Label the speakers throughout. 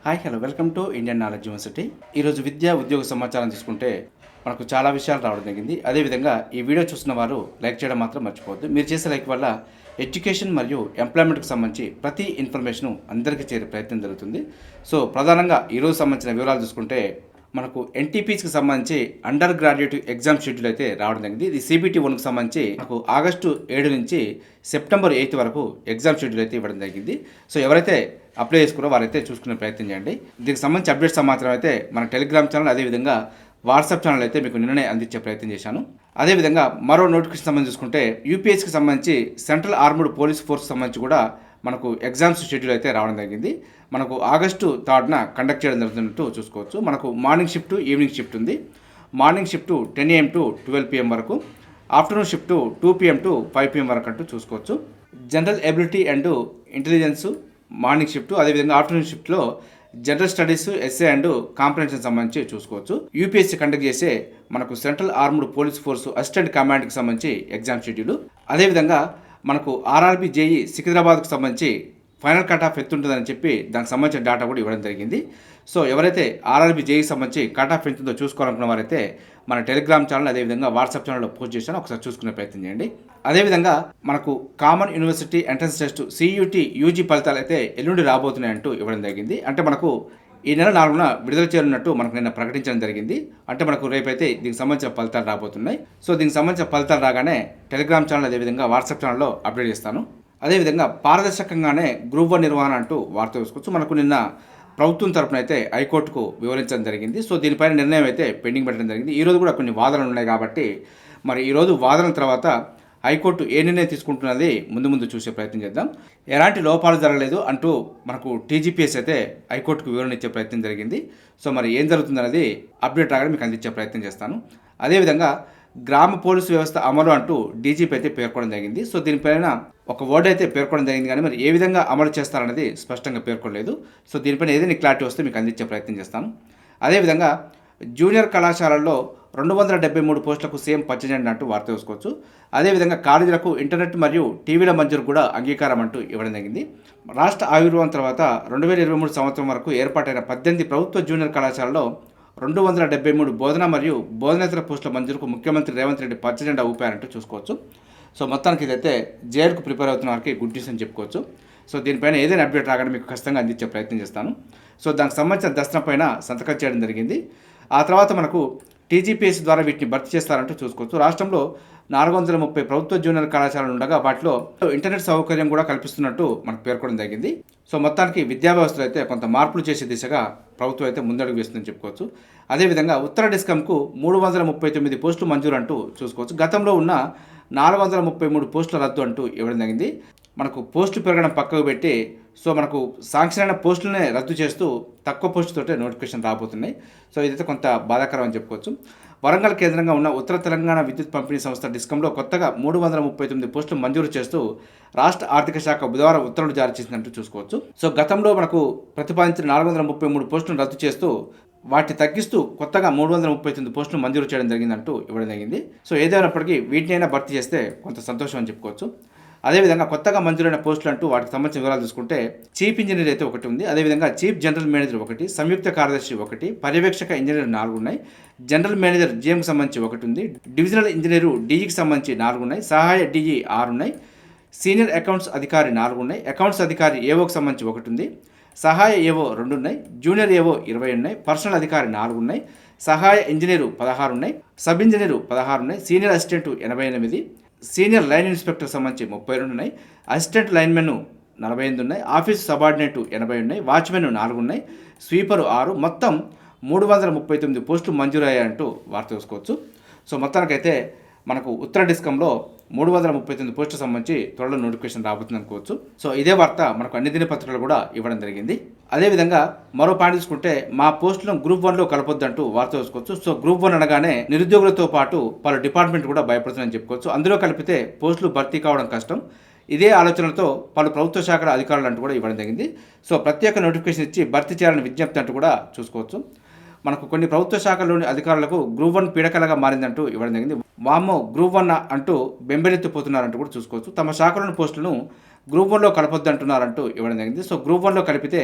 Speaker 1: Hi hello welcome to Indian knowledge university. ఈరోజు విద్యా ఉద్యోగ సమాచారం తీసుకుంటే మనకు చాలా విషయాలు రావడం జరిగింది. అదేవిధంగా ఈ వీడియో చూసిన వారు లైక్ చేయడం మాత్రం మర్చిపోవద్దు. మీరు చేసే లైక్ వల్ల ఎడ్యుకేషన్ మరియు ఎంప్లాయ్మెంట్కి సంబంధించి ప్రతి ఇన్ఫర్మేషన్ అందరికీ చేరే ప్రయత్నం జరుగుతుంది. సో ప్రధానంగా ఈరోజు సంబంధించిన వివరాలు చూసుకుంటే మనకు ఎన్టీపీస్కి సంబంధించి అండర్ గ్రాడ్యుయేట్ ఎగ్జామ్ షెడ్యూల్ అయితే రావడం జరిగింది. ఇది CBT 1కి సంబంధించి మనకు ఆగస్టు 7 నుంచి సెప్టెంబర్ 8 వరకు ఎగ్జామ్ షెడ్యూల్ అయితే ఇవ్వడం జరిగింది. సో ఎవరైతే అప్లై చేసుకున్నారో వారైతే చూసుకునే ప్రయత్నం చేయండి. దీనికి సంబంధించి అప్డేట్ సమాచారం అయితే మన టెలిగ్రామ్ ఛానల్ అదేవిధంగా వాట్సాప్ ఛానల్ అయితే మీకు నిన్ననే అందించే ప్రయత్నం చేశాను. అదేవిధంగా మరో నోటిఫికేషన్ సంబంధించి చూసుకుంటే యూపీఎస్కి సంబంధించి సెంట్రల్ ఆర్మ్డ్ పోలీస్ ఫోర్స్ సంబంధించి కూడా మనకు ఎగ్జామ్స్ షెడ్యూల్ అయితే రావడం జరిగింది. మనకు ఆగస్టు 3న కండక్ట్ చేయడం జరుగుతున్నట్టు చూసుకోవచ్చు. మనకు మార్నింగ్ షిఫ్ట్ ఈవినింగ్ షిఫ్ట్ ఉంది. Morning shift 10 AM to 12 PM వరకు, afternoon shift 2 PM to 5 PM వరకు అంటూ చూసుకోవచ్చు. General ability and intelligence morning shift, అదేవిధంగా ఆఫ్టర్నూన్ షిఫ్ట్లో general studies SA and comprehension సంబంధించి చూసుకోవచ్చు. యూపీఎస్సీ కండక్ట్ చేసే మనకు central armed police force assistant కమాండ్కి సంబంధించి ఎగ్జామ్ షెడ్యూల్, అదేవిధంగా మనకు ఆర్ఆర్బీ జేఈ సికింద్రాబాద్కు సంబంధించి ఫైనల్ కట్ ఆఫ్ ఎంత ఉంటుందని చెప్పి దానికి సంబంధించిన డేటా కూడా ఇవ్వడం జరిగింది. సో ఎవరైతే ఆర్ఆర్బీ జేఈకి సంబంధించి కట్ ఆఫ్ ఎంత ఉందో చూసుకోవాలనుకున్న వారైతే మన టెలిగ్రామ్ ఛానల్ అదేవిధంగా వాట్సాప్ ఛానల్లో పోస్ట్ చేశాను, ఒకసారి చూసుకునే ప్రయత్నం చేయండి. అదేవిధంగా మనకు common university entrance test CUT UG ఫలితాలు అయితే ఎల్లుండి రాబోతున్నాయంటూ ఇవ్వడం జరిగింది. అంటే మనకు ఈ నెల 4న విడుదల చేయనున్నట్టు మనకు నిన్న ప్రకటించడం జరిగింది. అంటే మనకు రేపైతే దీనికి సంబంధించిన ఫలితాలు రాబోతున్నాయి. సో దీనికి సంబంధించిన ఫలితాలు రాగానే టెలిగ్రామ్ ఛానల్ అదేవిధంగా వాట్సాప్ ఛానల్లో అప్డేట్ చేస్తాను. అదేవిధంగా పారదర్శకంగానే గ్రూప్ 1 నిర్వహణ అంటూ వార్త చూసుకోవచ్చు. మనకు నిన్న ప్రభుత్వం తరపున అయితే హైకోర్టుకు వివరించడం జరిగింది. సో దీనిపైన నిర్ణయం అయితే పెండింగ్ పెట్టడం జరిగింది. ఈరోజు కూడా కొన్ని వాదనలు ఉన్నాయి కాబట్టి మరి ఈరోజు వాదనల తర్వాత హైకోర్టు ఏ నిర్ణయం తీసుకుంటున్నది ముందు చూసే ప్రయత్నం చేద్దాం. ఎలాంటి లోపాలు జరగలేదు అంటూ మనకు TGPS అయితే హైకోర్టుకు వివరణ ఇచ్చే ప్రయత్నం జరిగింది. సో మరి ఏం జరుగుతుందనేది అప్డేట్ రాగానే మీకు అందించే ప్రయత్నం చేస్తాను. అదేవిధంగా గ్రామ పోలీసు వ్యవస్థ అమలు అంటూ DGP అయితే పేర్కొనడం జరిగింది. సో దీనిపైన ఒక వర్డ్ అయితే పేర్కొనడం జరిగింది, కానీ మరి ఏ విధంగా అమలు చేస్తారనేది స్పష్టంగా పేర్కొనలేదు. సో దీనిపైన ఏదైనా క్లారిటీ వస్తే మీకు అందించే ప్రయత్నం చేస్తాను. అదేవిధంగా జూనియర్ కళాశాలల్లో 273 పోస్టులకు సేమ్ పచ్చజెండా అంటూ వార్త చూసుకోవచ్చు. అదేవిధంగా కాలేజీలకు ఇంటర్నెట్ మరియు టీవీల మంజూరు కూడా అంగీకారం అంటూ ఇవ్వడం జరిగింది. రాష్ట్ర ఆవిర్భావం తర్వాత 2023 సంవత్సరం వరకు ఏర్పాటైన 18 ప్రభుత్వ జూనియర్ కళాశాలలో 273 బోధన మరియు బోధనేతర పోస్టుల మంజూరుకు ముఖ్యమంత్రి రేవంత్ రెడ్డి పచ్చజెండా ఊపారంటూ చూసుకోవచ్చు. సో మొత్తానికి ఇదైతే జేఎల్కు ప్రిపేర్ అవుతున్న వారికి గుడ్ న్యూస్ అని చెప్పుకోవచ్చు. సో దీనిపైన ఏదైనా అప్డేట్ రాగానే మీకు ఖచ్చితంగా అందించే ప్రయత్నం చేస్తాను. సో దానికి సంబంధించిన దర్శనం పైన సంతకం చేయడం జరిగింది. ఆ తర్వాత మనకు TGPS ద్వారా వీటిని భర్తీ చేస్తారంటూ చూసుకోవచ్చు. రాష్ట్రంలో 430 ప్రభుత్వ జూనియర్ కళాశాలలు ఉండగా వాటిలో ఇంటర్నెట్ సౌకర్యం కూడా కల్పిస్తున్నట్టు మనకు పేర్కొనడం జరిగింది. సో మొత్తానికి విద్యా వ్యవస్థలో అయితే కొంత మార్పులు చేసే దిశగా ప్రభుత్వం అయితే ముందడుగు వేస్తుందని చెప్పుకోవచ్చు. అదేవిధంగా ఉత్తర డిస్కంకు 339 పోస్టులు మంజూరు అంటూ చూసుకోవచ్చు. గతంలో ఉన్న 433 పోస్టుల రద్దు అంటూ ఇవ్వడం జరిగింది. మనకు పోస్టులు పెరగడం పక్కకు పెట్టి సో మనకు శాంక్షన్ అయిన పోస్టులనే రద్దు చేస్తూ తక్కువ పోస్టులతోటే నోటిఫికేషన్ రాబోతున్నాయి. సో ఇదైతే కొంత బాధాకరం అని చెప్పుకోవచ్చు. వరంగల్ కేంద్రంగా ఉన్న ఉత్తర తెలంగాణ విద్యుత్ పంపిణీ సంస్థ డిస్కంలో కొత్తగా 339 పోస్టులు మంజూరు చేస్తూ రాష్ట్ర ఆర్థిక శాఖ బుధవారం ఉత్తర్వులు జారీ చేసినట్టు చూసుకోవచ్చు. సో గతంలో మనకు ప్రతిపాదించిన 433 పోస్టులను రద్దు చేస్తూ వాటిని తగ్గిస్తూ కొత్తగా 339 పోస్టులు మంజూరు చేయడం జరిగిందంటూ ఇవ్వడం జరిగింది. సో ఏదైనప్పటికీ వీటినైనా భర్తీ చేస్తే కొంత సంతోషం అని చెప్పుకోవచ్చు. అదేవిధంగా కొత్తగా మంజూరైన పోస్టులు అంటూ వాటికి సంబంధించిన వివరాలు చూసుకుంటే చీఫ్ ఇంజనీర్ అయితే ఒకటి ఉంది. అదేవిధంగా చీఫ్ జనరల్ మేనేజర్ ఒకటి, సంయుక్త కార్యదర్శి ఒకటి, పర్యవేక్షక ఇంజనీర్ 4 ఉన్నాయి, జనరల్ మేనేజర్ GMకి సంబంధించి ఒకటి ఉంది, డివిజనల్ ఇంజనీరు DEకి సంబంధించి 4 ఉన్నాయి, సహాయ DE 6 ఉన్నాయి, సీనియర్ అకౌంట్స్ అధికారి 4 ఉన్నాయి, అకౌంట్స్ అధికారి AOకి సంబంధించి ఒకటి ఉంది, సహాయ AO 2 ఉన్నాయి, జూనియర్ AO 20 ఉన్నాయి, పర్సనల్ అధికారి 4 ఉన్నాయి, సహాయ ఇంజనీరు 16 ఉన్నాయి, సబ్ ఇంజనీరు 16 ఉన్నాయి, senior assistant 88, senior line inspector సంబంధించి 32 ఉన్నాయి, అసిస్టెంట్ లైన్మెన్ 48 ఉన్నాయి, ఆఫీస్ సబార్డినేట్ 80 ఉన్నాయి, వాచ్మెన్ 4 ఉన్నాయి, స్వీపర్ 6, మొత్తం 339 పోస్టులు మంజూరయ్యాయంటూ వార్త చూసుకోవచ్చు. సో మొత్తానికైతే మనకు ఉత్తర డిస్కంలో 339 పోస్టులకు సంబంధించి త్వరలో నోటిఫికేషన్ రాబోతుంది అనుకోవచ్చు. సో ఇదే వార్త మనకు అన్ని దినపత్రికలు కూడా ఇవ్వడం జరిగింది. అదేవిధంగా మరో పాయింట్ తీసుకుంటే మా పోస్టులను గ్రూప్ 1లో కలపొద్దంటూ వార్త చూసుకోవచ్చు. సో గ్రూప్ 1 అనగానే నిరుద్యోగులతో పాటు పలు డిపార్ట్మెంట్ కూడా భయపడుతుందని చెప్పుకోవచ్చు. అందులో కలిపితే పోస్టులు భర్తీ కావడం కష్టం. ఇదే ఆలోచనలతో పలు ప్రభుత్వ శాఖల అధికారులు అంటూ కూడా ఇవ్వడం జరిగింది. సో ప్రత్యేక నోటిఫికేషన్ ఇచ్చి భర్తీ చేయాలని విజ్ఞప్తి అంటూ కూడా చూసుకోవచ్చు. మనకు కొన్ని ప్రభుత్వ శాఖల్లోని అధికారులకు గ్రూప్ 1 పీడకలగా మారిందంటూ ఇవ్వడం జరిగింది. వామ్మో గ్రూప్ 1 అంటూ బెంబెలెత్తిపోతున్నారంటూ కూడా చూసుకోవచ్చు. తమ శాఖలోని పోస్టులను గ్రూప్ 1లో కలపొద్దు అంటున్నారంటూ ఇవ్వడం జరిగింది. సో గ్రూప్ 1లో కలిపితే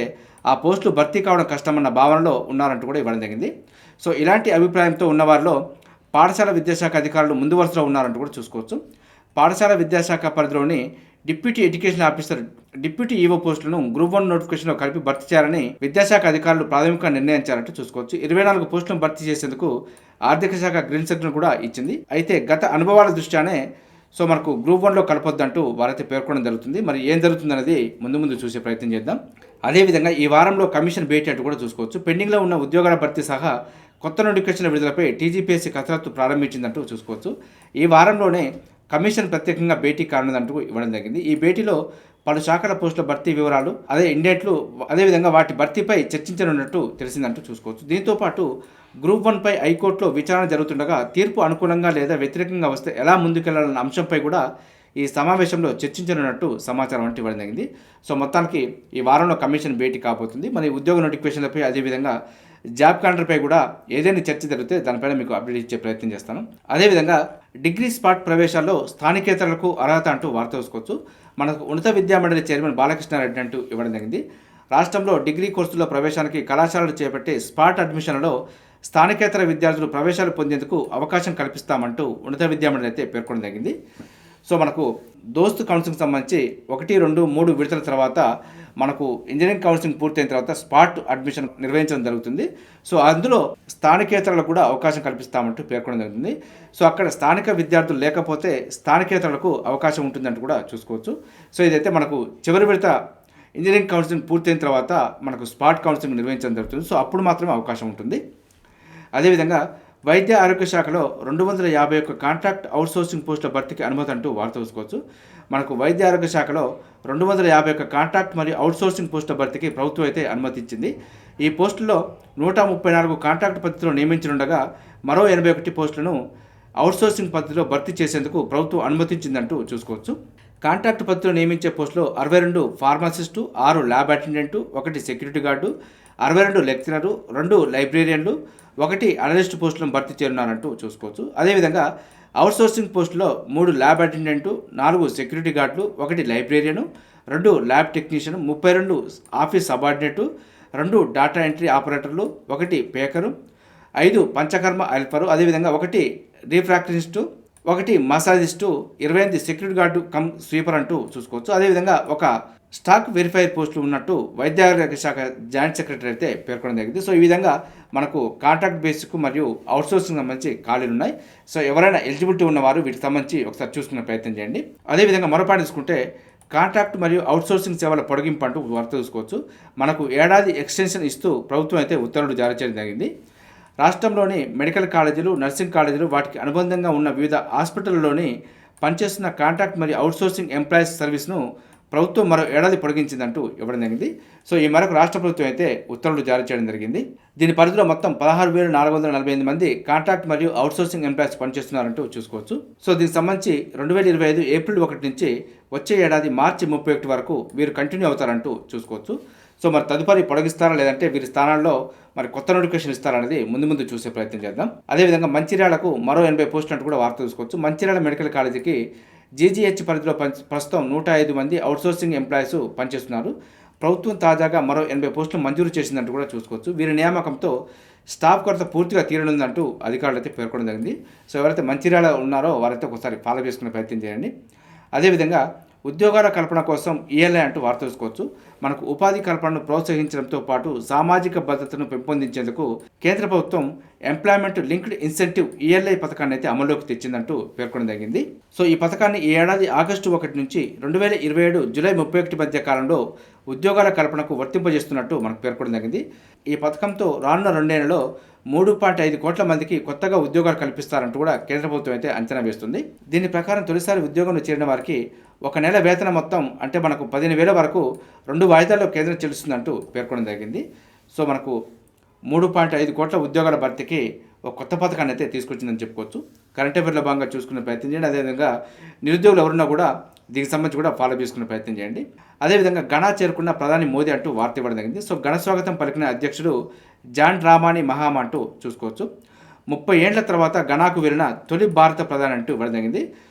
Speaker 1: ఆ పోస్టులు భర్తీ కావడం కష్టమన్న భావనలో ఉన్నారంటూ కూడా ఇవ్వడం జరిగింది. సో ఇలాంటి అభిప్రాయంతో ఉన్నవారిలో పాఠశాల విద్యాశాఖ అధికారులు ముందు వరుసలో ఉన్నారంటూ కూడా చూసుకోవచ్చు. పాఠశాల విద్యాశాఖ పరిధిలోని deputy education officer, deputy EO పోస్టులను గ్రూప్ 1 నోటిఫికేషన్లో కలిపి భర్తీ చేయాలని విద్యాశాఖ అధికారులు ప్రాథమికంగా నిర్ణయించారంటూ చూసుకోవచ్చు. 24 పోస్టులను భర్తీ చేసేందుకు ఆర్థిక శాఖ గ్రీన్ సిగ్నల్ కూడా ఇచ్చింది. అయితే గత అనుభవాల దృష్ట్యానే సో మనకు గ్రూప్ 1లో కలపొద్దంటూ వారైతే పేర్కొనడం జరుగుతుంది. మరి ఏం జరుగుతుందనేది ముందు చూసే ప్రయత్నం చేద్దాం. అదేవిధంగా ఈ వారంలో కమిషన్ భేటీ అంటూ కూడా చూసుకోవచ్చు. పెండింగ్లో ఉన్న ఉద్యోగాల భర్తీ సహా కొత్త నోటిఫికేషన్ల విడుదలపై టీజీపీఎస్సీ కసరత్తు ప్రారంభించిందంటూ చూసుకోవచ్చు. ఈ వారంలోనే కమిషన్ ప్రత్యేకంగా భేటీ కానుందంటూ ఇవ్వడం జరిగింది. ఈ భేటీలో పలు శాఖల పోస్టుల భర్తీ వివరాలు, ఇండెంట్లు, అదేవిధంగా వాటి భర్తీపై చర్చించనున్నట్టు తెలిసిందంటూ చూసుకోవచ్చు. దీంతో పాటు గ్రూప్ 1పై హైకోర్టులో విచారణ జరుగుతుండగా తీర్పు అనుకూలంగా లేదా వ్యతిరేకంగా వస్తే ఎలా ముందుకెళ్లాలన్న అంశంపై కూడా ఈ సమావేశంలో చర్చించనున్నట్టు సమాచారం అంటే ఇవ్వడం జరిగింది. సో మొత్తానికి ఈ వారంలో కమిషన్ భేటీ కాబోతుంది. మరి ఉద్యోగ నోటిఫికేషన్లపై, అదేవిధంగా జాబ్ క్యాలెండర్పై కూడా ఏదైనా చర్చ జరిగితే దానిపైన మీకు అప్డేట్ ఇచ్చే ప్రయత్నం చేస్తాను. అదేవిధంగా డిగ్రీ స్పాట్ ప్రవేశాల్లో స్థానికేతరులకు అర్హత అంటూ వార్త చూసుకోవచ్చు. మనకు ఉన్నత విద్యామండలి చైర్మన్ బాలకృష్ణారెడ్డి అంటూ ఇవ్వడం జరిగింది. రాష్ట్రంలో డిగ్రీ కోర్సుల్లో ప్రవేశానికి కళాశాలలు చేపట్టే స్పాట్ అడ్మిషన్లలో స్థానికేతర విద్యార్థులు ప్రవేశాలు పొందేందుకు అవకాశం కల్పిస్తామంటూ ఉన్నత విద్యామండలి అయితే పేర్కొనడం జరిగింది. సో మనకు దోస్త్ కౌన్సిలింగ్ సంబంధించి 1, 2, 3 విడతల తర్వాత మనకు ఇంజనీరింగ్ కౌన్సిలింగ్ పూర్తయిన తర్వాత స్పాట్ అడ్మిషన్ నిర్వహించడం జరుగుతుంది. సో అందులో స్థానికేతరులకు కూడా అవకాశం కల్పిస్తామంటూ పేర్కొనడం జరుగుతుంది. సో అక్కడ స్థానిక విద్యార్థులు లేకపోతే స్థానికేతరులకు అవకాశం ఉంటుందంటూ కూడా చూసుకోవచ్చు. సో ఇదైతే మనకు చివరి విడత ఇంజనీరింగ్ కౌన్సిలింగ్ పూర్తయిన తర్వాత మనకు స్పాట్ కౌన్సిలింగ్ నిర్వహించడం జరుగుతుంది. సో అప్పుడు మాత్రమే అవకాశం ఉంటుంది. అదేవిధంగా వైద్య ఆరోగ్య శాఖలో 251 కాంట్రాక్ట్ అవుట్సోర్సింగ్ పోస్టుల భర్తీకి అనుమతి అంటూ వార్త చూసుకోవచ్చు. మనకు వైద్య ఆరోగ్య శాఖలో 251 కాంట్రాక్ట్ మరియు అవుట్సోర్సింగ్ పోస్టుల భర్తీకి ప్రభుత్వం అయితే అనుమతి ఇచ్చింది. ఈ పోస్టుల్లో 134 కాంట్రాక్ట్ పద్ధతిలో నియమించనుండగా మరో 81 పోస్టులను అవుట్సోర్సింగ్ పద్ధతిలో భర్తీ చేసేందుకు ప్రభుత్వం అనుమతించిందంటూ చూసుకోవచ్చు. కాంట్రాక్ట్ పద్ధతిలో నియమించే పోస్టులో 62 pharmacist, 6 lab attendant, 1 security guard, 62 lecturer, 2 లైబ్రేరియన్లు, 1 అనలిస్ట్ పోస్టులను భర్తీ చేయనున్నారంటూ చూసుకోవచ్చు. అదేవిధంగా అవుట్సోర్సింగ్ పోస్టులో 3 ల్యాబ్ అటెండెంటు, 4 సెక్యూరిటీ గార్డులు, 1 librarian, 2 lab technician, 32 office subordinate, 2 data entry ఆపరేటర్లు, 1 పేకరు, 5 పంచకర్మ హెల్పరు, అదేవిధంగా 1 రిఫ్రాక్టరిస్టు, 1 మసాజిస్టు, 28 సెక్యూరిటీ గార్డు కమ్ స్వీపర్ అంటూ చూసుకోవచ్చు. అదేవిధంగా ఒక స్టాక్ వెరిఫైర్ పోస్టులు ఉన్నట్టు వైద్య ఆరోగ్య శాఖ జాయింట్ సెక్రటరీ అయితే పేర్కొనడం జరిగింది. సో ఈ విధంగా మనకు కాంట్రాక్ట్ బేసిక్ మరియు అవుట్సోర్సింగ్ సంబంధించి ఖాళీలు ఉన్నాయి. సో ఎవరైనా ఎలిజిబిలిటీ ఉన్నవారు వీటికి సంబంధించి ఒకసారి చూసుకునే ప్రయత్నం చేయండి. అదేవిధంగా మరోపాటు తీసుకుంటే కాంట్రాక్ట్ మరియు అవుట్సోర్సింగ్ సేవల పొడిగింపు అంటూ వార్త చూసుకోవచ్చు. మనకు ఏడాది ఎక్స్టెన్షన్ ఇస్తూ ప్రభుత్వం అయితే ఉత్తర్వులు జారీ చేయడం జరిగింది. రాష్ట్రంలోని మెడికల్ కాలేజీలు, నర్సింగ్ కాలేజీలు, వాటికి అనుబంధంగా ఉన్న వివిధ హాస్పిటల్లోని పనిచేస్తున్న కాంట్రాక్ట్ మరియు అవుట్సోర్సింగ్ ఎంప్లాయీస్ సర్వీస్ను ప్రభుత్వం మరో ఏడాది పొడిగించిందంటూ ఇవ్వడం జరిగింది. సో ఈ మేరకు రాష్ట్ర ప్రభుత్వం అయితే ఉత్తర్వులు జారీ చేయడం జరిగింది. దీని పరిధిలో మొత్తం 16,448 మంది కాంట్రాక్ట్ మరియు అవుట్సోర్సింగ్ ఎంప్లాయీస్ పనిచేస్తున్నారంటూ చూసుకోవచ్చు. సో దీనికి సంబంధించి 2025 ఏప్రిల్ 1 నుంచి వచ్చే ఏడాది మార్చి 31 వరకు వీరు కంటిన్యూ అవుతారంటూ చూసుకోవచ్చు. సో మరి తదుపరి పొడిగిస్తారా లేదంటే వీరి స్థానాల్లో మరి కొత్త నోటిఫికేషన్ ఇస్తారనేది ముందు చూసే ప్రయత్నం చేద్దాం. అదేవిధంగా మంచిర్యాలకు మరో 80 పోస్టులు అంటూ కూడా వార్త చూసుకోవచ్చు. మంచిర్యాల మెడికల్ కాలేజీకి జీజీహెచ్ పరిధిలో ప్రస్తుతం 105 మంది అవుట్సోర్సింగ్ ఎంప్లాయీస్ పనిచేస్తున్నారు. ప్రభుత్వం తాజాగా మరో 80 పోస్టులు మంజూరు చేసిందంటూ కూడా చూసుకోవచ్చు. వీరి నియామకంతో స్టాఫ్ కొరత పూర్తిగా తీరనుందంటూ అధికారులు అయితే పేర్కొనడం జరిగింది. సో ఎవరైతే మంచిర్యాల ఉన్నారో వారైతే ఒకసారి ఫాలో చేసుకునే ప్రయత్నం చేయండి. అదేవిధంగా ఉద్యోగాల కల్పన కోసం ఈఎల్ఐ అంటూ వార్త చూసుకోవచ్చు. మనకు ఉపాధి కల్పనను ప్రోత్సహించడంతో పాటు సామాజిక భద్రతను పెంపొందించేందుకు కేంద్ర ప్రభుత్వం ఎంప్లాయ్మెంట్ లింక్డ్ ఇన్సెంటివ్ ఈఎల్ఐ పథకాన్ని అయితే అమల్లోకి తెచ్చిందంటూ పేర్కొనడం జరిగింది. సో ఈ పథకాన్ని ఈ ఏడాది ఆగస్టు 1 నుంచి 2027 జూలై 31 మధ్య కాలంలో ఉద్యోగాల కల్పనకు వర్తింపజేస్తున్నట్టు మనకు పేర్కొనడం జరిగింది. ఈ పథకంతో రానున్న 2 ఏళ్లలో 3.5 కోట్ల మందికి కొత్తగా ఉద్యోగాలు కల్పిస్తారంటూ కూడా కేంద్ర ప్రభుత్వం అయితే అంచనా వేస్తుంది. దీని ప్రకారం తొలిసారి ఉద్యోగంలో చేరిన వారికి 1 నెల వేతన మొత్తం అంటే మనకు 15,000 వరకు 2 వాయిదాల్లో కేంద్రం చెల్లిస్తుందంటూ పేర్కొనడం జరిగింది. సో మనకు 3.5 కోట్ల ఉద్యోగాల భర్తీకి ఒక కొత్త పథకాన్ని అయితే తీసుకొచ్చిందని చెప్పుకోవచ్చు. కరెంట్ అఫైర్లో భాగంగా చూసుకునే ప్రయత్నం చేయండి. అదేవిధంగా నిరుద్యోగులు ఎవరున్నా కూడా దీనికి సంబంధించి కూడా ఫాలో చేసుకునే ప్రయత్నం చేయండి. అదేవిధంగా ఘనా చేరుకున్న ప్రధాని మోదీ అంటూ వార్త ఇవ్వడం జరిగింది. సో ఘన స్వాగతం పలికిన అధ్యక్షుడు జాన్ డ్రామాని మహామా అంటూ చూసుకోవచ్చు. 30 ఏళ్ల తర్వాత ఘనాకు వెళ్ళిన తొలి భారత ప్రధాని అంటూ ఇవ్వడం జరిగింది.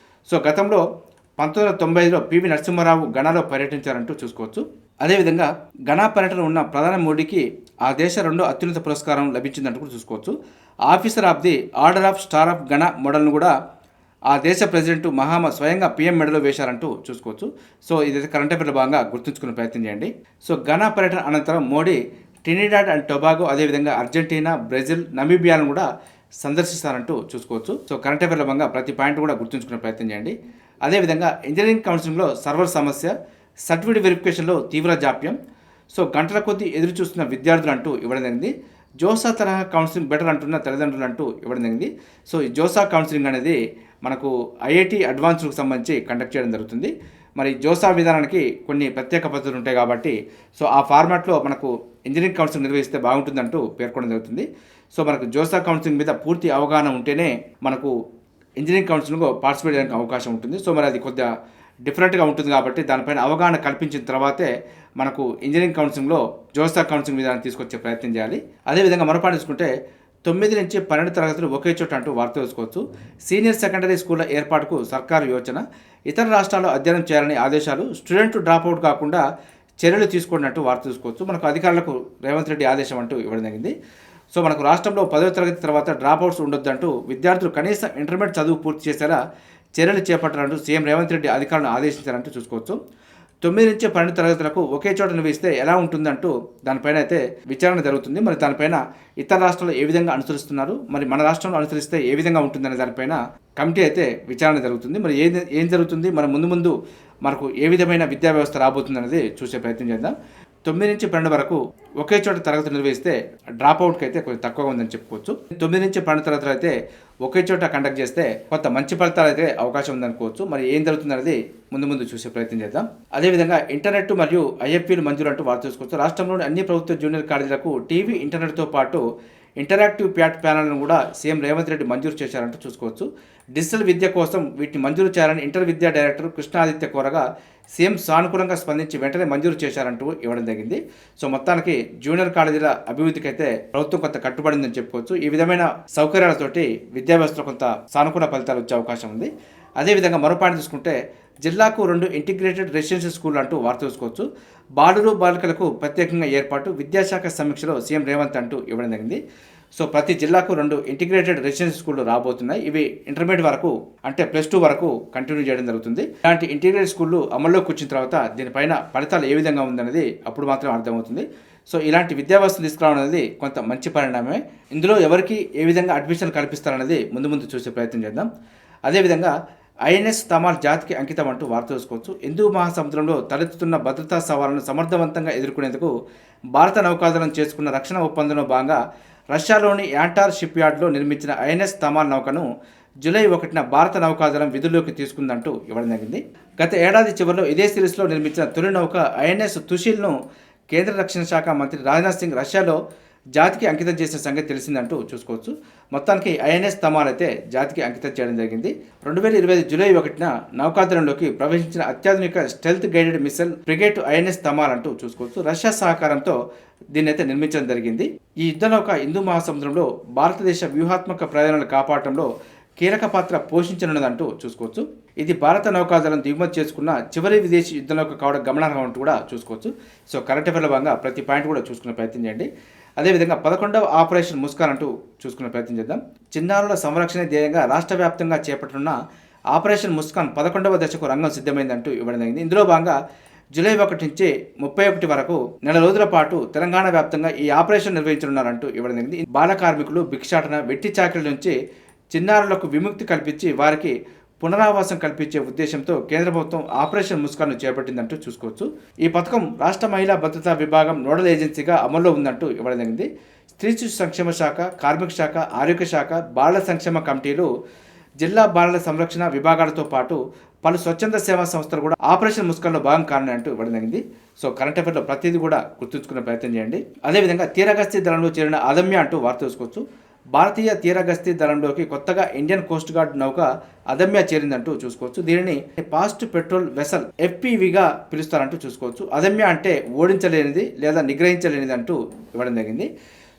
Speaker 1: సో గతంలో 1995లో పివి నరసింహారావు ఘనాలో పర్యటించారంటూ చూసుకోవచ్చు. అదేవిధంగా ఘనా పర్యటన ఉన్న ప్రధాని మోడీకి ఆ దేశ రెండో అత్యున్నత పురస్కారం లభించిందంటూ కూడా చూసుకోవచ్చు. Officer of the order of star of Ghana మోడల్ను కూడా ఆ దేశ ప్రెసిడెంట్ మహామా స్వయంగా పీఎం మెడలో వేశారంటూ చూసుకోవచ్చు. సో ఇదైతే కరెంట్ అఫైర్లో భాగంగా గుర్తుంచుకునే ప్రయత్నం చేయండి. సో ఘనా పర్యటన అనంతరం మోడీ ట్రినిడాడ్ అండ్ టొబాగో, అదేవిధంగా అర్జెంటీనా, బ్రెజిల్, నమీబియాలను కూడా సందర్శిస్తారంటూ చూసుకోవచ్చు. సో కరెంట్ అఫైర్లో భాగంగా ప్రతి పాయింట్ కూడా గుర్తుంచుకునే ప్రయత్నం చేయండి. అదేవిధంగా ఇంజనీరింగ్ కౌన్సిలింగ్లో సర్వర్ సమస్య, సర్టిఫికేట్ వెరిఫికేషన్లో తీవ్ర జాప్యం, సో గంటల కొద్దీ ఎదురు చూస్తున్న విద్యార్థులు అంటూ ఇవ్వడం జరిగింది. జోసా తరహా కౌన్సిలింగ్ బెటర్ అంటున్న తల్లిదండ్రులు అంటూ ఇవ్వడం జరిగింది. సో ఈ జోసా కౌన్సిలింగ్ అనేది మనకు ఐఐటి అడ్వాన్స్డ్కి సంబంధించి కండక్ట్ చేయడం జరుగుతుంది. మరి జోసా విధానానికి కొన్ని ప్రత్యేక పద్ధతులు ఉంటాయి కాబట్టి సో ఆ ఫార్మాట్లో మనకు ఇంజనీరింగ్ కౌన్సిలింగ్ నిర్వహిస్తే బాగుంటుందంటూ పేర్కొనడం జరుగుతుంది. సో మనకు జోసా కౌన్సిలింగ్ మీద పూర్తి అవగాహన ఉంటేనే మనకు ఇంజనీరింగ్ కౌన్సిలింగ్లో పార్టిసిపేట్ చేయడానికి అవకాశం ఉంటుంది. సో మరి అది కొద్దిగా డిఫరెంట్గా ఉంటుంది కాబట్టి దానిపైన అవగాహన కల్పించిన తర్వాతే మనకు ఇంజనీరింగ్ కౌన్సిలింగ్లో జోసా కౌన్సిలింగ్ విధానం తీసుకొచ్చే ప్రయత్నం చేయాలి. అదేవిధంగా మరోపాటు చూసుకుంటే 9 నుంచి 12 తరగతులు ఒకే చోట అంటూ వార్త తెలుసుకోవచ్చు. సీనియర్ సెకండరీ స్కూళ్ల ఏర్పాటుకు సర్కారు యోచన, ఇతర రాష్ట్రాల్లో అధ్యయనం చేయాలని ఆదేశాలు, స్టూడెంట్ డ్రాప్అవుట్ కాకుండా చర్యలు తీసుకున్నట్టు వార్త చూసుకోవచ్చు. మనకు అధికారులకు రేవంత్ రెడ్డి ఆదేశం అంటూ ఇవ్వడం జరిగింది. సో మనకు రాష్ట్రంలో 10వ తరగతి తర్వాత డ్రాప్అవుట్స్ ఉండొద్దంటూ విద్యార్థులు కనీసం ఇంటర్మీడియట్ చదువు పూర్తి చేసేలా చర్యలు చేపట్టాలంటూ సీఎం రేవంత్ రెడ్డి అధికారులను ఆదేశించారంటూ చూసుకోవచ్చు. 9 నుంచి 12 తరగతులకు ఒకే చోట నిర్వహిస్తే ఎలా ఉంటుందంటూ దానిపైన అయితే విచారణ జరుగుతుంది. మరి దానిపైన ఇతర రాష్ట్రాలు ఏ విధంగా అనుసరిస్తున్నారు, మరి మన రాష్ట్రంలో అనుసరిస్తే ఏ విధంగా ఉంటుందనే దానిపైన కమిటీ అయితే విచారణ జరుగుతుంది. మరి ఏం జరుగుతుంది, మన ముందు మనకు ఏ విధమైన విద్యా వ్యవస్థ రాబోతుంది అనేది చూసే ప్రయత్నం చేద్దాం. 9 నుంచి 12 వరకు ఒకే చోట తరగతులు నిర్వహిస్తే డ్రాప్అవుట్కి అయితే కొంచెం తక్కువగా ఉందని చెప్పుకోవచ్చు. 9 నుంచి 12 తరగతులు అయితే ఒకే చోట కండక్ట్ చేస్తే కొంత మంచి ఫలితాలు అయితే అవకాశం ఉందనుకోవచ్చు. మరి ఏం జరుగుతుంది అనేది ముందు చూసే ప్రయత్నం చేద్దాం. అదేవిధంగా ఇంటర్నెట్ మరియు ఐఎఫ్పీలు మంజూరు అంటూ వార్త చూసుకోవచ్చు. రాష్ట్రంలోని అన్ని ప్రభుత్వ జూనియర్ కాలేజీలకు టీవీ, ఇంటర్నెట్తో పాటు ఇంటరాక్టివ్ ప్యానల్ను కూడా సీఎం రేవంత్ రెడ్డి మంజూరు చేశారంటూ చూసుకోవచ్చు. డిజిటల్ విద్య కోసం వీటిని మంజూరు చేయాలని ఇంటర్ విద్యా డైరెక్టర్ కృష్ణాదిత్య కోరగా సీఎం సానుకూలంగా స్పందించి వెంటనే మంజూరు చేశారంటూ ఇవ్వడం జరిగింది. సో మొత్తానికి జూనియర్ కాలేజీల అభివృద్ధికి అయితే ప్రభుత్వం కొంత కట్టుబడిందని చెప్పుకోవచ్చు. ఈ విధమైన సౌకర్యాలతోటి విద్యా వ్యవస్థలో కొంత సానుకూల ఫలితాలు వచ్చే అవకాశం ఉంది. అదేవిధంగా మరో పాయింట్ చూసుకుంటే జిల్లాకు 2 ఇంటిగ్రేటెడ్ రెసిడెన్షియల్ స్కూల్ అంటూ వార్త చూసుకోవచ్చు. బాలురు బాలికలకు ప్రత్యేకంగా ఏర్పాటు, విద్యాశాఖ సమీక్షలో సీఎం రేవంత్ అంటూ ఇవ్వడం జరిగింది. సో ప్రతి జిల్లాకు 2 ఇంటిగ్రేటెడ్ రెసిడెన్షియల్ స్కూళ్ళు రాబోతున్నాయి. ఇవి ఇంటర్మీడియట్ వరకు అంటే +2 వరకు కంటిన్యూ చేయడం జరుగుతుంది. ఇలాంటి ఇంటిగ్రేటెడ్ స్కూళ్ళు అమల్లోకి వచ్చిన తర్వాత దీనిపైన ఫలితాలు ఏ విధంగా ఉందనేది అప్పుడు మాత్రం అర్థమవుతుంది. సో ఇలాంటి విద్యా వ్యవస్థ తీసుకురావడం అనేది కొంత మంచి పరిణామమే. ఇందులో ఎవరికి ఏ విధంగా అడ్మిషన్ కల్పిస్తారనేది ముందు చూసే ప్రయత్నం చేద్దాం. అదేవిధంగా ఐఎన్ఎస్ తమాల్ జాతికి అంకితం అంటూ వార్త చూసుకోవచ్చు. హిందూ మహాసముద్రంలో తలెత్తుతున్న భద్రతా సవాళ్లను సమర్థవంతంగా ఎదుర్కొనేందుకు భారత నౌకాదళం చేసుకున్న రక్షణ ఒప్పందంలో భాగంగా రష్యాలోని యాంటార్ షిప్ యార్డ్లో నిర్మించిన ఐఎన్ఎస్ తమాల్ నౌకను జూలై 1న భారత నౌకాదళం విధుల్లోకి తీసుకుందంటూ ఇవ్వడం జరిగింది. గత ఏడాది చివరిలో ఇదే సిరీస్లో నిర్మించిన తొలి నౌక ఐఎన్ఎస్ తుషిల్ను కేంద్ర రక్షణ శాఖ మంత్రి రాజ్నాథ్ సింగ్ రష్యాలో జాతికి అంకితం చేసిన సంగతి తెలిసిందంటూ చూసుకోవచ్చు. మొత్తానికి ఐఎన్ఎస్ తమాల్ అయితే జాతికి అంకితం చేయడం జరిగింది. 2025 జూలై 1న నౌకాదళంలోకి ప్రవేశించిన అత్యాధునిక stealth guided missile frigate INS Tamal అంటూ చూసుకోవచ్చు. రష్యా సహకారంతో దీన్ని అయితే నిర్మించడం జరిగింది. ఈ యుద్ధ నౌక హిందూ మహాసముద్రంలో భారతదేశ వ్యూహాత్మక ప్రయోజనాలు కాపాడటంలో కీలక పాత్ర పోషించనున్నదంటూ చూసుకోవచ్చు. ఇది భారత నౌకాదళం దిగుమతి చేసుకున్న చివరి విదేశీ యుద్ధ నౌక కావడం గమనార్హం అంటూ కూడా చూసుకోవచ్చు. సో కరెంట్ అఫైర్ల భాగంగా ప్రతి పాయింట్ కూడా చూసుకునే ప్రయత్నం చేయండి. అదేవిధంగా 11వ ఆపరేషన్ ముస్కాన్ అంటూ చూసుకునే ప్రయత్నం చేద్దాం. చిన్నారుల సంరక్షణ ధ్యేయంగా రాష్ట్ర వ్యాప్తంగా చేపట్టనున్న ఆపరేషన్ ముస్కాన్ 11వ దశకు రంగం సిద్ధమైందంటూ ఇవ్వడం జరిగింది. ఇందులో భాగంగా జూలై 1 నుంచి 31 వరకు నెల రోజుల పాటు తెలంగాణ వ్యాప్తంగా ఈ ఆపరేషన్ నిర్వహించనున్నారంటూ ఇవ్వడం జరిగింది. బాల కార్మికులు, భిక్షాటన, వెట్టి చాకరీల నుంచి చిన్నారులకు విముక్తి కల్పించి వారికి పునరావాసం కల్పించే ఉద్దేశంతో కేంద్ర ప్రభుత్వం ఆపరేషన్ ముస్కాన్ను చేపట్టిందంటూ చూసుకోవచ్చు. ఈ పథకం రాష్ట్ర మహిళా భద్రతా విభాగం నోడల్ ఏజెన్సీగా అమల్లో ఉందంటూ ఇవ్వడం జరిగింది. స్త్రీ శిశు సంక్షేమ శాఖ, కార్మిక శాఖ, ఆరోగ్య శాఖ, బాలల సంక్షేమ కమిటీలు, జిల్లా బాలల సంరక్షణ విభాగాలతో పాటు పలు స్వచ్ఛంద సేవా సంస్థలు కూడా ఆపరేషన్ ముస్కాన్లో భాగం కానున్నాయంటూ ఇవ్వడం జరిగింది. సో కరెంట్ అఫైర్లో ప్రతిదీ కూడా గుర్తుంచుకునే ప్రయత్నం చేయండి. అదేవిధంగా తీరగస్తీ దళంలో చేరిన అదమ్య అంటూ వార్త చూసుకోవచ్చు. భారతీయ తీరగస్తీ దళంలోకి కొత్తగా ఇండియన్ కోస్ట్ గార్డ్ నౌక అదమ్య చేరిందంటూ చూసుకోవచ్చు. దీనిని ఫాస్ట్ పెట్రోల్ వెసల్ FPVగా పిలుస్తారంటూ చూసుకోవచ్చు. అదమ్య అంటే ఓడించలేనిది లేదా నిగ్రహించలేనిది అంటూ ఇవ్వడం జరిగింది.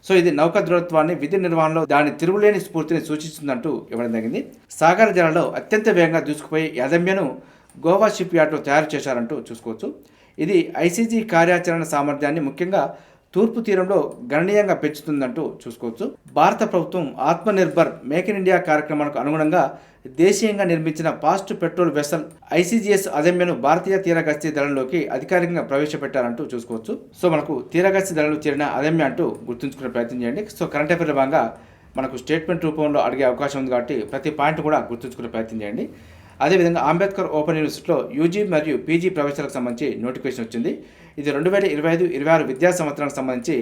Speaker 1: సో ఇది నౌక దృఢత్వాన్ని, విధి నిర్వహణలో దాని తిరుగులేని స్ఫూర్తిని సూచిస్తుందంటూ ఇవ్వడం జరిగింది. సాగర జలాల్లో అత్యంత వేగంగా దూసుకుపోయి అదమ్యను గోవా షిప్ యార్డ్లో తయారు చేశారంటూ చూసుకోవచ్చు. ఇది ఐసీజీ కార్యాచరణ సామర్థ్యాన్ని ముఖ్యంగా తూర్పు తీరంలో గణనీయంగా పెంచుతుందంటూ చూసుకోవచ్చు. భారత ప్రభుత్వం ఆత్మనిర్భర్ మేక్ ఇన్ ఇండియా కార్యక్రమానికి అనుగుణంగా దేశీయంగా నిర్మించిన ఫాస్ట్ పెట్రోల్ వెసల్ ఐసీజీఎస్ అదమ్యను భారతీయ తీరగస్తీ దళంలోకి అధికారికంగా ప్రవేశపెట్టారంటూ చూసుకోవచ్చు. సో మనకు తీరగస్తీ దళంలో చేరిన అదమ్య అంటూ గుర్తుంచుకునే ప్రయత్నం చేయండి. సో కరెంట్ అఫైర్ భాగంగా మనకు స్టేట్మెంట్ రూపంలో అడిగే అవకాశం ఉంది కాబట్టి ప్రతి పాయింట్ కూడా గుర్తుంచుకునే ప్రయత్నం చేయండి. అదేవిధంగా అంబేద్కర్ ఓపెన్ యూనివర్సిటీలో యూజీ మరియు పీజీ ప్రవేశాలకు సంబంధించి నోటిఫికేషన్ వచ్చింది. ఇది 2025-26 విద్యా సంవత్సరానికి సంబంధించి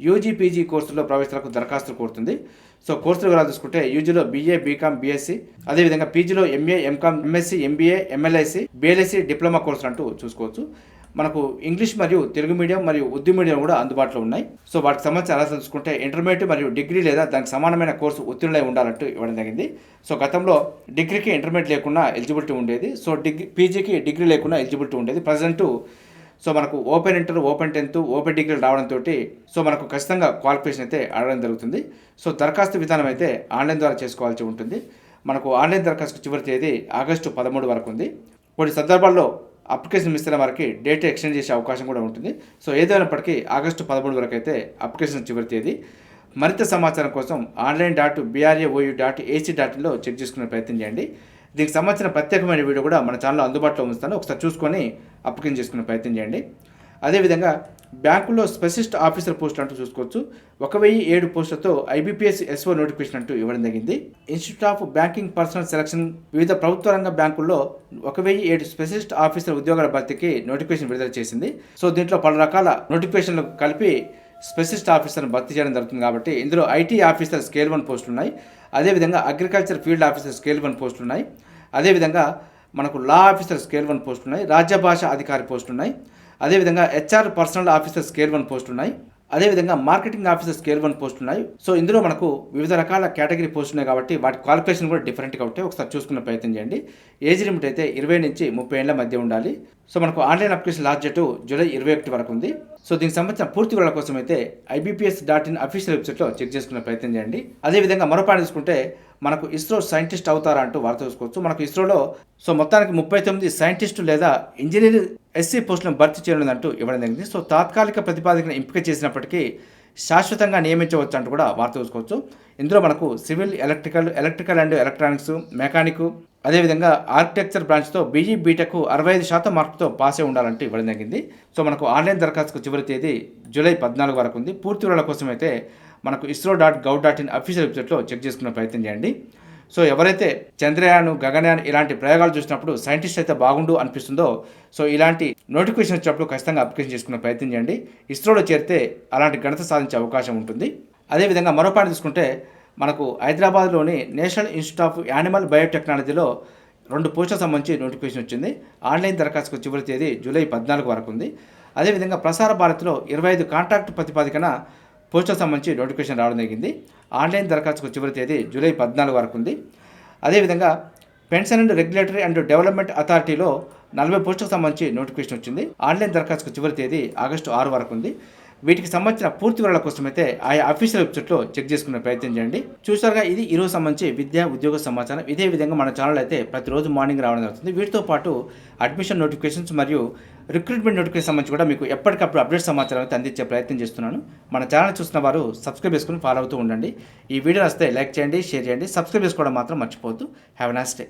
Speaker 1: యూజీ పీజీ కోర్సుల్లో ప్రవేశాలకు దరఖాస్తులు కోరుతుంది. సో కోర్సులు వివరాలు చూసుకుంటే యూజీలో బీఏ, బీకామ్, బీఎస్సీ, అదేవిధంగా పీజీలో MA, MCom, MSc, MBA, MLIC, BLSc, diploma కోర్సులు అంటూ చూసుకోవచ్చు. మనకు ఇంగ్లీష్ మరియు తెలుగు మీడియం మరియు ఉర్దూ మీడియం కూడా అందుబాటులో ఉన్నాయి. సో వాటికి సంబంధించి అర్హతలు చూసుకుంటే ఇంటర్మీడియట్ మరియు డిగ్రీ లేదా దానికి సమానమైన కోర్సు ఉత్తీర్ణులై ఉండాలంటూ ఇవ్వడం జరిగింది. సో గతంలో డిగ్రీకి ఇంటర్మీడియట్ లేకుండా ఎలిజిబిలిటీ ఉండేది. సో పీజీకి డిగ్రీ లేకుండా ఎలిజిబిలిటీ ఉండేది. ప్రజెంట్ సో మనకు open inter, open 10th, open డిగ్రీలు రావడంతో సో మనకు ఖచ్చితంగా క్వాలిఫికేషన్ అయితే అడగడం జరుగుతుంది. సో దరఖాస్తు విధానం అయితే ఆన్లైన్ ద్వారా చేసుకోవాల్సి ఉంటుంది. మనకు ఆన్లైన్ దరఖాస్తు చివరి తేదీ ఆగస్టు 13 వరకు ఉంది. కొన్ని సందర్భాల్లో అప్లికేషన్ మిస్ అయిన వారికి డేట్ ఎక్స్టెండ్ చేసే అవకాశం కూడా ఉంటుంది. సో ఏదైనప్పటికీ ఆగస్టు 13 వరకు అయితే అప్లికేషన్ చివరి తేదీ. మరింత సమాచారం కోసం online.braou.ac.inలో చెక్ చేసుకునే ప్రయత్నం చేయండి. దీనికి సంబంధించిన ప్రత్యేకమైన వీడియో కూడా మన ఛానల్లో అందుబాటులో ఉంచుతాను. ఒకసారి చూసుకొని అప్లికేషన్ చేసుకునే ప్రయత్నం చేయండి. అదేవిధంగా బ్యాంకుల్లో స్పెషలిస్ట్ ఆఫీసర్ పోస్ట్ అంటూ చూసుకోవచ్చు. 1007 పోస్టులతో ఐబీపీఎస్ ఎస్ఓ నోటిఫికేషన్ అంటూ ఇవ్వడం జరిగింది. Institute of banking personal selection వివిధ ప్రభుత్వ రంగ బ్యాంకుల్లో 1007 స్పెషలిస్ట్ ఆఫీసర్ ఉద్యోగాల భర్తీకి నోటిఫికేషన్ విడుదల చేసింది. సో దీంట్లో పలు రకాల నోటిఫికేషన్లు కలిపి స్పెషలిస్ట్ ఆఫీసర్ని భర్తీ చేయడం జరుగుతుంది. కాబట్టి ఇందులో ఐటీ ఆఫీసర్ స్కేల్ 1 పోస్టులు ఉన్నాయి. అదేవిధంగా అగ్రికల్చర్ ఫీల్డ్ ఆఫీసర్ స్కేల్ 1 పోస్టులు ఉన్నాయి. అదేవిధంగా మనకు లా ఆఫీసర్ స్కేల్ 1 పోస్టులు ఉన్నాయి. రాజ్య భాష అధికారి పోస్టులు ఉన్నాయి. అదేవిధంగా హెచ్ఆర్ పర్సనల్ ఆఫీసర్ స్కేల్ 1 పోస్టులు ఉన్నాయి. అదేవిధంగా మార్కెటింగ్ ఆఫీసర్ స్కేల్ 1 పోస్టులు ఉన్నాయి. సో ఇందులో మనకు వివిధ రకాల కేటగిరీ పోస్టులు ఉన్నాయి కాబట్టి వాటి క్వాలిఫికేషన్ కూడా డిఫరెంట్గా ఉంటాయి. ఒకసారి చూసుకునే ప్రయత్నం చేయండి. ఏజ్ లిమిట్ అయితే 20 నుంచి 30 ఏళ్ల మధ్య ఉండాలి. సో మనకు online application last date July 21 వరకు ఉంది. సో దీనికి సంబంధించిన పూర్తి వివరాల కోసం అయితే IBPS.in అఫీషియల్ వెబ్సైట్లో చెక్ చేసుకునే ప్రయత్నం చేయండి. అదేవిధంగా మరో పాయింట్ తీసుకుంటే మనకు ఇస్రో సైంటిస్ట్ అవుతారా అంటూ వార్త చూసుకోవచ్చు. మనకు ఇస్రోలో సో మొత్తానికి 39 సైంటిస్టు లేదా ఇంజనీర్ ఎస్సీ పోస్టులను భర్తీ చేయనుందంటూ ఇవ్వడం జరిగింది. సో తాత్కాలిక ప్రతిపాదకను ఎంపిక చేసినప్పటికీ శాశ్వతంగా నియమించవచ్చు అంటూ కూడా వార్త చూసుకోవచ్చు. ఇందులో మనకు civil, electrical and electronics, mechanic, అదేవిధంగా ఆర్కిటెక్చర్ బ్రాంచ్తో బీఈ, బీటెక్ 65% మార్కుతో పాస్ అయి ఉండాలంటూ ఇవ్వడం జరిగింది. సో మనకు ఆన్లైన్ దరఖాస్తుకు చివరి తేదీ జూలై 14 వరకు ఉంది. పూర్తి వివరాల కోసం అయితే మనకు isro.gov.in అఫీషియల్ వెబ్సైట్లో చెక్ చేసుకునే ప్రయత్నం చేయండి. సో ఎవరైతే చంద్రయాన్, గగనయాన్ ఇలాంటి ప్రయోగాలు చూసినప్పుడు సైంటిస్ట్ అయితే బాగుండు అనిపిస్తుందో సో ఇలాంటి నోటిఫికేషన్ వచ్చినప్పుడు ఖచ్చితంగా అప్లికేషన్ చేసుకునే ప్రయత్నం చేయండి. ఇస్రోలో చేరితే అలాంటి ఘనత సాధించే అవకాశం ఉంటుంది. అదేవిధంగా మరో పాయింట్ తీసుకుంటే మనకు హైదరాబాద్లోని నేషనల్ ఇన్స్టిట్యూట్ ఆఫ్ యానిమల్ బయోటెక్నాలజీలో 2 పోస్టులకు సంబంధించి నోటిఫికేషన్ వచ్చింది. ఆన్లైన్ దరఖాస్తుకు చివరి తేదీ జూలై 14 వరకు ఉంది. అదేవిధంగా ప్రసార భారతిలో 25 కాంట్రాక్ట్ ప్రతిపాదికన పోస్టులకు సంబంధించి నోటిఫికేషన్ రావడం జరిగింది. ఆన్లైన్ దరఖాస్తుకు చివరి తేదీ జూలై 14 వరకు ఉంది. అదేవిధంగా pension and regulatory and development అథారిటీలో 40 పోస్టులకు సంబంధించి నోటిఫికేషన్ వచ్చింది. ఆన్లైన్ దరఖాస్తుకు చివరి తేదీ ఆగస్టు 6 వరకు ఉంది. వీటికి సంబంధించిన పూర్తి వివరాల కోసం అయితే ఆయా అఫీషియల్ వెబ్సైట్లో చెక్ చేసుకునే ప్రయత్నం చేయండి. చూసారుగా ఇది ఈరోజు సంబంధించి విద్యా ఉద్యోగ సమాచారం. ఇదే విధంగా మన ఛానల్ అయితే ప్రతిరోజు మార్నింగ్ రావడం జరుగుతుంది. వీటితో పాటు అడ్మిషన్ నోటిఫికేషన్స్ మరియు రిక్రూట్మెంట్ నోటిఫికేషన్ సంబంధించి కూడా మీకు ఎప్పటికప్పుడు అప్డేట్ సమాచారం అయితే అందించే ప్రయత్నం చేస్తున్నాను. మన ఛానల్ చూస్తున్న వారు సబ్స్క్రైబ్ చేసుకుని ఫాలో అవుతూ ఉండండి. ఈ వీడియో వస్తే లైక్ చేయండి, షేర్ చేయండి, సబ్స్క్రైబ్ చేసుకోవడం మాత్రం మర్చిపోవద్దు. Have a nice day.